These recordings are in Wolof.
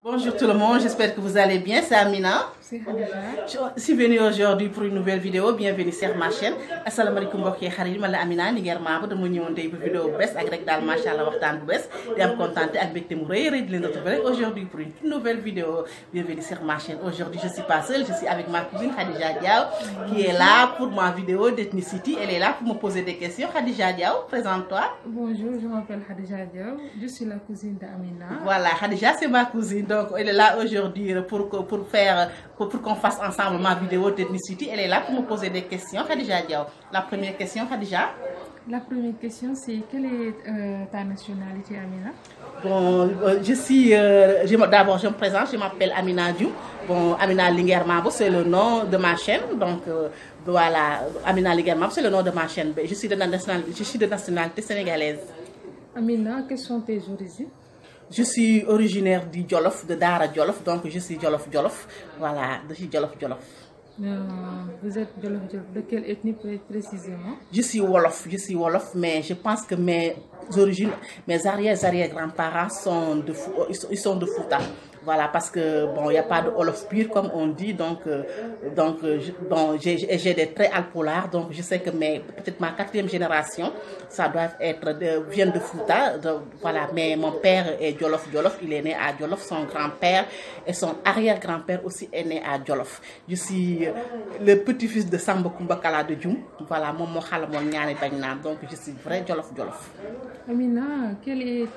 Bonjour tout le monde, j'espère que vous allez bien, c'est Amina. C'est Khadija. Je suis venue aujourd'hui pour une nouvelle vidéo, bienvenue sur ma chaîne. Assalamu alaikum mbokk yi xarit man la Amina Linguère Mabo dama ñëwoon tey pour vidéo bu bees ak rek daal macha allah waxtaan bu bees di am contenté ak mbégte mu rëy di leen retrouver aujourd'hui pour une toute nouvelle vidéo. Bienvenue sur ma chaîne. Aujourd'hui je suis pas seule, je suis avec ma cousine Khadija Diaw qui est là pour ma vidéo d'ethnicity. Elle est là pour me poser des questions. Khadija Diaw, présente-toi. Bonjour, je m'appelle Khadija Diaw, je suis la cousine d'Amina. Voilà, Khadija c'est ma cousine, donc elle est là aujourd'hui pour qu'on fasse ensemble ma vidéo d'ethnicity. Elle est là pour me poser des questions. Khadija Diaw, la première question, Khadija. La première question, c'est quelle est ta nationalité, Amina? Bon, d'abord je me présente, je m'appelle Amina Diou. Bon, Amina Linguère Mabo, c'est le nom de ma chaîne. Donc voilà, Amina Linguère Mabo, c'est le nom de ma chaîne. Je suis de nationalité sénégalaise. Amina, quelles sont tes origines? Je suis originaire du Jolof, de Dara Jolof, donc je suis Jolof. Voilà, je suis Jolof. Vous êtes Jolof. De quelle ethnie précisément? Je suis Wolof, mais je pense que mes origines, mes arrière-grands-parents sont de Fouta. Voilà, parce que bon, il n'y a pas de Wolof pur comme on dit, donc j'ai des traits alpolars, donc je sais que peut-être ma quatrième génération, ça doit vient de Fouta, voilà, mais mon père est Jolof, il est né à Jolof, son grand-père et son arrière-grand-père aussi est né à Jolof. Je suis le petit-fils de Samba Kumba Kala de Djoum, voilà, donc je suis vrai Jolof. Amina, quel est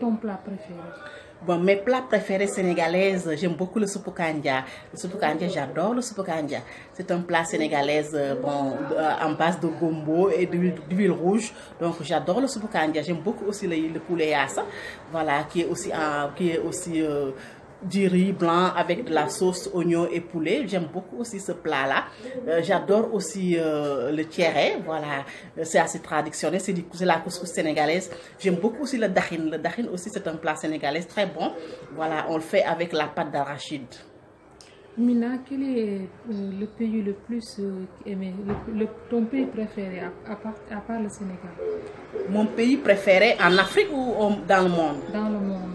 ton plat préféré? Bon, mes plats préférés sénégalaises, j'aime beaucoup le soupou kanja. Le soupou kanja, j'adore le soupou kanja. C'est un plat sénégalais en base de gombo et d'huile rouge. Donc j'adore le soupou kanja. J'aime beaucoup aussi le poulet yassa, voilà, qui est aussi du riz blanc avec de la sauce oignon et poulet. J'aime beaucoup aussi ce plat-là. J'adore aussi le tiéré, voilà, c'est assez traditionnel, c'est la couscous sénégalaise. J'aime beaucoup aussi le dakhine. Le dakhine aussi c'est un plat sénégalais très bon. Voilà, on le fait avec la pâte d'arachide. Mina, quel est le pays le plus aimé, ton pays préféré à part le Sénégal? Mon pays préféré en Afrique ou dans le monde? Dans le monde.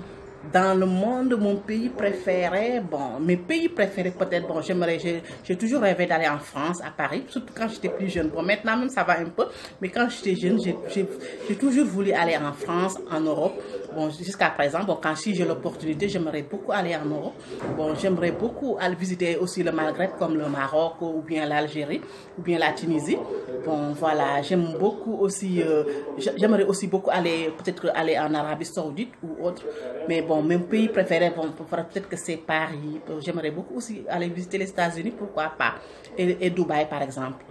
Dans le monde, mon pays préféré, bon, mes pays préférés peut-être, bon, j'ai toujours rêvé d'aller en France, à Paris, surtout quand j'étais plus jeune. Bon, maintenant même ça va un peu, mais quand j'étais jeune, j'ai toujours voulu aller en France, en Europe. Bon, jusqu'à présent, bon, si j'ai l'opportunité, j'aimerais beaucoup aller en Europe. Bon, j'aimerais beaucoup aller visiter aussi le Maghreb, comme le Maroc, ou bien l'Algérie, ou bien la Tunisie. Bon, voilà, j'aime beaucoup aussi, j'aimerais aussi beaucoup aller, peut-être aller en Arabie Saoudite ou autre. Mais bon, mon pays préféré, bon, peut-être que c'est Paris. J'aimerais beaucoup aussi aller visiter les États-Unis, pourquoi pas. Et Dubaï, par exemple.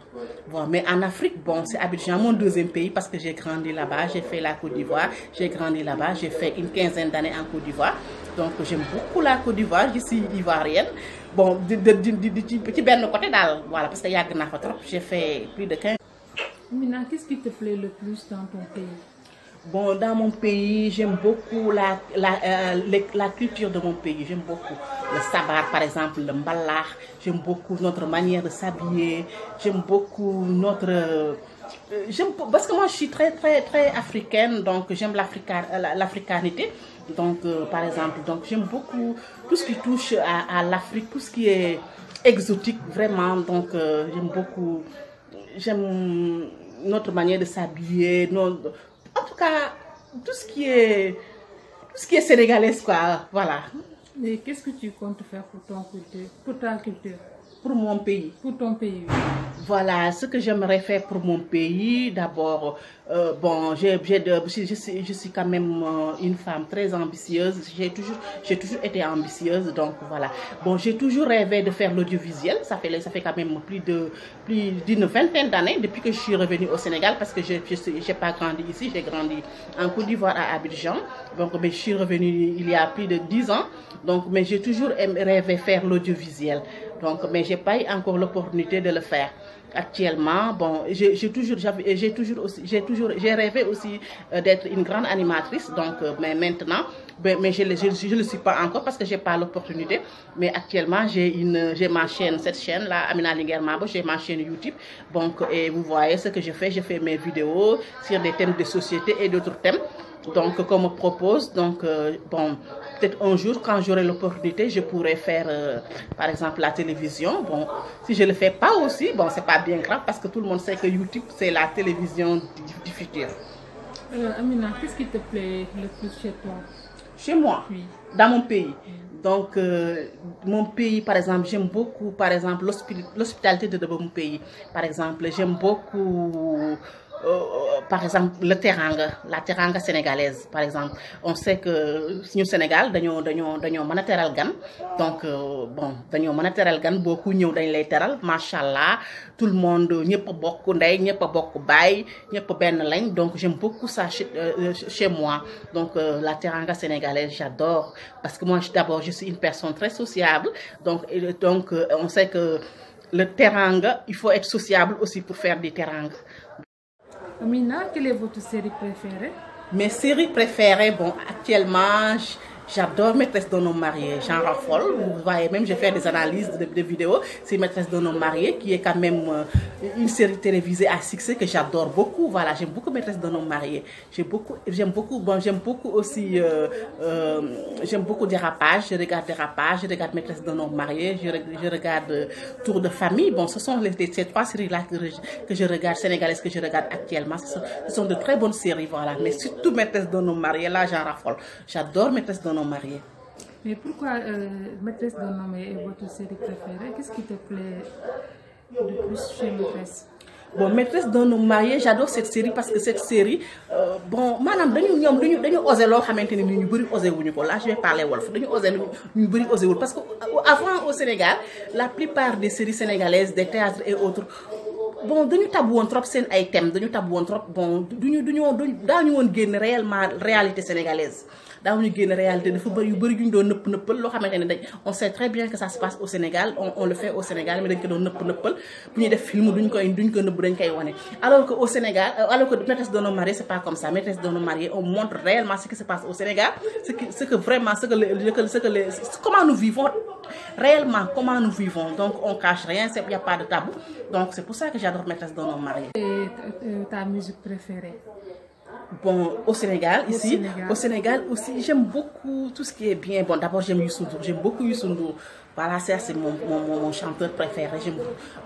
Bon, mais en Afrique, bon, c'est Abidjan, mon deuxième pays, parce que j'ai grandi là-bas. J'ai fait la Côte d'Ivoire, j'ai grandi là-bas. J'ai fait une quinzaine d'années en Côte d'Ivoire. Donc, j'aime beaucoup la Côte d'Ivoire. Je suis ivoirienne. Bon, petit ben côté d'Al, voilà, parce qu'il y a trop. J'ai fait plus de 15. Mina, qu'est-ce qui te plaît le plus dans ton pays? Bon, dans mon pays, j'aime beaucoup la culture de mon pays. J'aime beaucoup le sabar, par exemple, le mbalar. J'aime beaucoup notre manière de s'habiller. J'aime beaucoup parce que moi, je suis très africaine, donc j'aime l'africanité. Donc, par exemple, donc j'aime beaucoup tout ce qui touche à l'Afrique, tout ce qui est exotique, vraiment. Donc, j'aime notre manière de s'habiller. En tout cas, tout ce qui est sénégalais, quoi, voilà. Et qu'est-ce que tu comptes faire pour ta culture? Pour mon pays. Pour ton pays, oui. Voilà, ce que j'aimerais faire pour mon pays, d'abord, bon, je suis quand même une femme très ambitieuse. J'ai toujours été ambitieuse, donc voilà. Bon, j'ai toujours rêvé de faire l'audiovisuel. Ça fait quand même plus d'une vingtaine d'années depuis que je suis revenue au Sénégal, parce que j'ai pas grandi ici, j'ai grandi en Côte d'Ivoire à Abidjan. Donc, mais je suis revenue il y a plus de 10 ans. Donc, mais j'ai toujours rêvé de faire l'audiovisuel. Donc, mais j'ai pas eu encore l'opportunité de le faire. Actuellement, bon, j'ai rêvé aussi d'être une grande animatrice, donc, mais maintenant, mais je ne le suis pas encore parce que j'ai pas l'opportunité. Mais actuellement, j'ai ma chaîne, cette chaîne-là, Amina Linguère Mabo, j'ai ma chaîne YouTube. Donc, et vous voyez ce que je fais mes vidéos sur des thèmes de société et d'autres thèmes. donc qu'on me propose. Donc, bon, peut-être un jour, quand j'aurai l'opportunité, je pourrais faire, par exemple, la télévision. Bon, si je ne le fais pas aussi, bon, c'est pas bien grave parce que tout le monde sait que YouTube, c'est la télévision du futur. Amina, qu'est-ce qui te plaît le plus chez toi? Chez moi, Oui. dans mon pays. Donc, mon pays, par exemple, j'aime beaucoup, par exemple, l'hospitalité de mon pays. Par exemple, j'aime beaucoup, par exemple, la teranga sénégalaise, par exemple. On sait que nous, Sénégal, dañoo mën a teral gan. Donc, bon, dañoo mën a teral gan, beaucoup ñëw dañ lay teral, machallah. Tout le monde, ñëpp a bokk ndey, ñëpp a bokk baay, ñëpp benn lañ. Donc, j'aime beaucoup ça chez moi. Donc, la teranga sénégalaise, j'adore. Parce que moi, d'abord, je suis une personne très sociable. Donc, on sait que le teranga, il faut être sociable aussi pour faire des terangas. Amina, quelle est votre série préférée? Mes séries préférées, bon, actuellement, j'adore Maîtresse d'un homme marié, j'en raffole. Vous voyez, même je fais des analyses de vidéos. C'est Maîtresse d'un homme marié qui est quand même une série télévisée à succès que j'adore beaucoup. Voilà, j'aime beaucoup Maîtresse d'un homme marié. J'aime beaucoup aussi, j'aime beaucoup Dérapage. Je regarde Dérapage, je regarde Maîtresse d'un homme marié, je regarde Tour de famille. Bon, ce sont ces trois séries-là que je regarde, sénégalaises que je regarde actuellement. Ce sont de très bonnes séries, voilà. Mais surtout Maîtresse d'un homme marié, là, j'en raffole. J'adore Maîtresse d'un homme marié. Mais pourquoi Maîtresse d'un homme est votre série préférée? Qu'est-ce qui te plaît de plus chez Maîtresse? Bon, Maîtresse d'un homme marié, j'adore cette série parce que cette série, bon, madame, dañu osé loo xamanteni ni ñu bari osé wuñu ko. Là, je vais parler wolof. Dañu osé ñu bari osé wul parce que avant au Sénégal, la plupart des séries sénégalaises, des théâtres et autres, bon, dañu tab woon trop seen ay thèmes, dañu tab woon trop, bon, daañu woon génn réellement réalité sénégalaise. Daawuñu génn réalité dafa bëri yu bëri yu ñu doon nëppal loo xamante ne dañ on sait très bien que ça se passe au Sénégal, on le fait au Sénégal, mais dañ ko doon nëppal bu ñuy def film duñ ko nëbb dañ koy wane. Alors que au Sénégal, alors que Maîtresse d'un homme marié, c'est pas comme ça. Maîtresse d'un homme marié, on montre réellement ce qui se passe au Sénégal, comment nous vivons réellement, comment nous vivons. Donc on cache rien, il n'y a pas de tabou. Donc c'est pour ça que j'adore Maîtresse d'un homme marié. Et ta musique préférée? Bon, au Sénégal, au Sénégal aussi, j'aime beaucoup tout ce qui est bien. Bon, d'abord, j'aime Youssou Ndour, j'aime beaucoup Youssou Ndour. Voilà, ça, c'est mon chanteur préféré. J'aime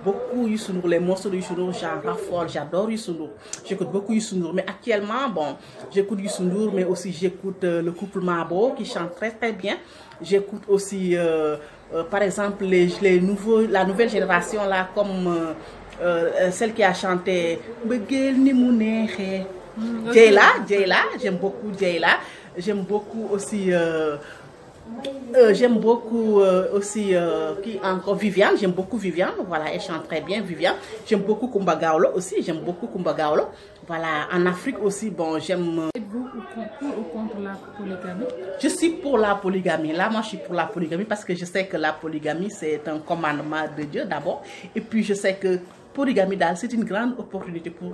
beaucoup Youssou Ndour, les morceaux de Youssou Ndour, j'en raffole, j'adore Youssou Ndour. J'écoute beaucoup Youssou Ndour. Mais actuellement, bon, j'écoute Youssou Ndour, mais aussi j'écoute le couple Mabo qui chante très très bien. J'écoute aussi, par exemple, la nouvelle génération, là, comme celle qui a chanté Mbëggeel ni mu neexee. Jayla, j'aime beaucoup Jayla. J'aime beaucoup aussi qui encore Viviane, j'aime beaucoup Viviane, voilà, elle chante très bien Viviane. J'aime beaucoup Kumba Gawlo aussi, j'aime beaucoup Kumba Gawlo. Voilà, en Afrique aussi, bon, j'aime. Êtes-vous pour ou contre la polygamie? Je suis pour la polygamie. Là, moi, je suis pour la polygamie parce que je sais que la polygamie, c'est un commandement de Dieu d'abord. Et puis, je sais que polygamie, c'est une grande opportunité pour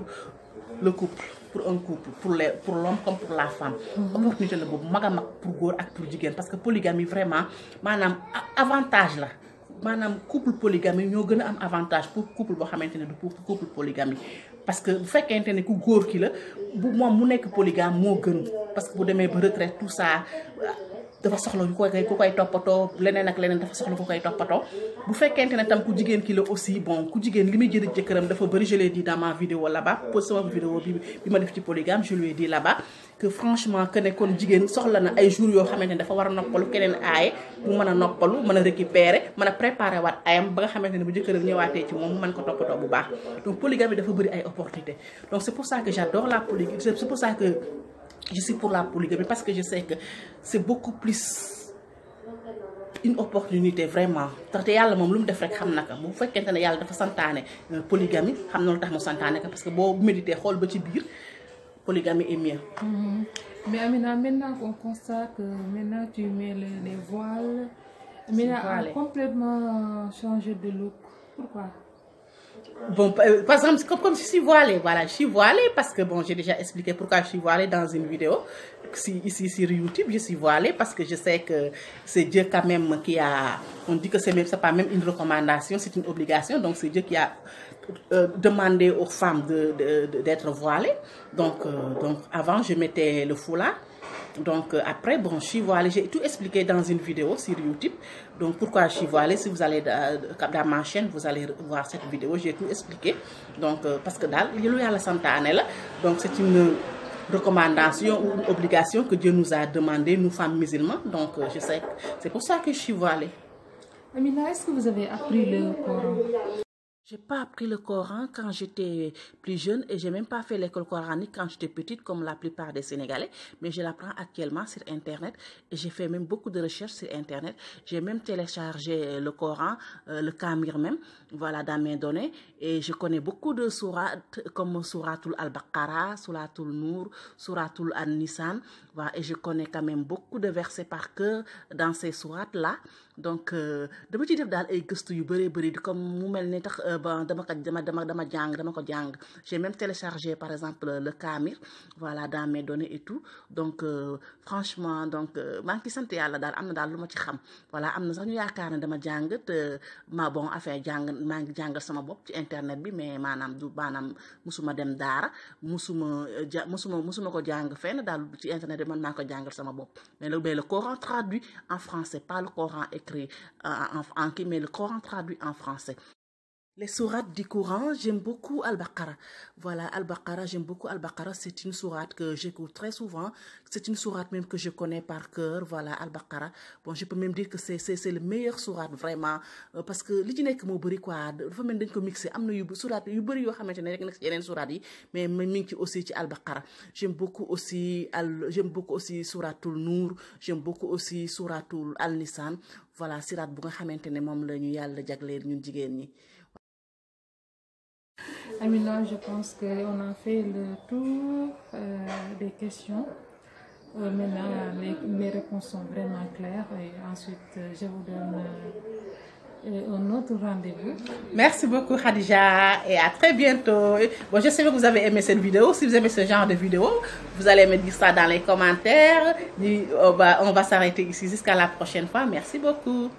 le couple, pour un couple, pour l'homme comme pour la femme. Opportunité la boobu mag a mag pour góor ak pour jigéen parce que polygamie vraiment maanaam avantage la maanaam couple polygamie ñoo gën a am avantage pour couple boo xamante ne du pour couple polygamie parce que bu fekkente ne ku góor ki la bu moom mu nekk polygame moo gën parce que bu demee ba retraite tout ça dafa soxla ku koy toppatoo leneen ak leneen dafa soxla ku koy toppatoo bu fekkente ne tam ku jigéen ki la aussi bon ku jigéen li muy jëriñ jëkkëram dafa bëri. Je l'ai dit dans ma vidéo là-bas pour sama vidéo bi ma def ci polygame, je lui ai dit là-bas que franchement que ne kon jigéen soxla na ay jours yoo xamante ne dafa war a noppalu keneen aaye mu mën a noppalu mën a récupérer mën a préparer waat ayam ba nga xamante ne bu jëkkëram ñëwaatee ci moom mu mën ko toppatoo bu baax. Donc polygamie dafa bëri ay opportunités. Donc c'est pour ça que j'adore la polygamie, c'est pour ça que je suis pour la polygamie parce que je sais que c'est beaucoup plus une opportunité vraiment. Tax yàlla moom lu mu def rek xam na ko bu fekkente ne yàlla dafa santaane polygamie xam na lu tax mu santaane ko parce que boo médité xool ba ci biir polygamie est mieux. Mais Amina, maintenant on constate que maintenant tu mets les voiles. Amina a complètement changé de look. Pourquoi? Bon, par exemple, comme je suis voilée, voilà, je suis voilée parce que bon, j'ai déjà expliqué pourquoi je suis voilée dans une vidéo. Ici sur YouTube, je suis voilée parce que je sais que c'est Dieu quand même qui a, on dit que c'est pas même une recommandation, c'est une obligation, donc c'est Dieu qui a demandé aux femmes d'être voilées. Donc avant, je mettais le foulard. Donc après, bon, je suis voilée, j'ai tout expliqué dans une vidéo sur YouTube. Donc pourquoi je suis voilée, si vous allez dans ma chaîne, vous allez voir cette vidéo, j'ai tout expliqué. Donc parce que daal yelu Yàlla santaane la, donc c'est une recommandation ou une obligation que Dieu nous a demandé, nous femmes musulmanes. Donc je sais, c'est pour ça que je suis voilée. Amina, est-ce que vous avez appris le Coran? J'ai pas appris le Coran quand j'étais plus jeune et j'ai même pas fait l'école coranique quand j'étais petite comme la plupart des Sénégalais, mais je l'apprends actuellement sur Internet et j'ai fait même beaucoup de recherches sur Internet. J'ai même téléchargé le Coran, le Kamir même, voilà, dans mes données, et je connais beaucoup de sourates comme Souratul Al-Baqarah, Souratul Nour, Souratul An-Nisan, voilà, et je connais quand même beaucoup de versets par cœur dans ces sourates-là. Donc dama ci def daal ay gëstu yu bëree comme mu mel ni tax dama ko jàng. J'ai même téléchargé par exemple le Kamir, voilà, dans mes données et tout. Donc franchement, donc maa ngi sant Yàlla daal am na daal lu ma ci xam. Voilà, am na sax ñu yaakaar ne dama jàng te bon affaire jàng maa ngi jàngal sama bopp ci internet bi, mais maanaam musuma dem daara, musuma ko jàng fenn daal ci internet bi man maa ko jàngal sama bopp. Mais le Coran traduit en français, pas le Coran écrit mais le Coran traduit en français. Les sourates du Coran, j'aime beaucoup Al-Baqarah. Voilà, Al-Baqarah, j'aime beaucoup Al-Baqarah. C'est une sourate que j'écoute très souvent. C'est une sourate même que je connais par cœur. Voilà, Al-Baqarah. Bon, je peux même dire que c'est le meilleur sourate, vraiment. Parce que li ci nekk moo bëri quoi. Dafa mel dañ ko mixé. Am na sourate yu bëri yoo xamante ne rek nekk ci yeneen sourate yi. Mais mi ngi ci aussi ci Al-Baqarah. J'aime beaucoup aussi Souratul Nour. J'aime beaucoup aussi Souratul Al-Nisan. Voilà, sourate bu nga xamante ne moom la ñu Yàlla jagleel ñun jigéen ñi. Amina, je pense qu'on a fait le tour des questions. Maintenant, mes réponses sont vraiment claires. Et ensuite, je vous donne un autre rendez-vous. Merci beaucoup Khadija et à très bientôt. Bon, je sais que vous avez aimé cette vidéo. Si vous aimez ce genre de vidéo, vous allez me dire ça dans les commentaires. On va s'arrêter ici jusqu'à la prochaine fois. Merci beaucoup.